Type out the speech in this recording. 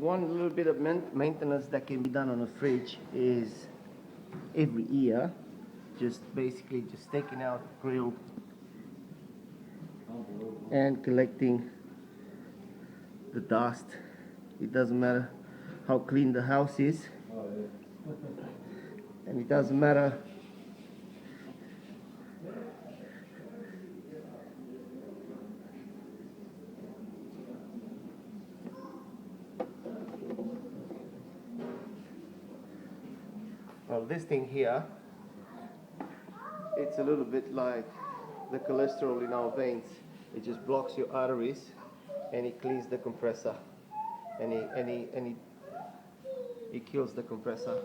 one little bit of maintenance that can be done on a fridge is every year, just basically just taking out the grill and collecting the dust. It doesn't matter how clean the house is, and it doesn't matter well, this thing here, it's a little bit like the cholesterol in our veins. It just blocks your arteries and it cleans the compressor, and it kills the compressor.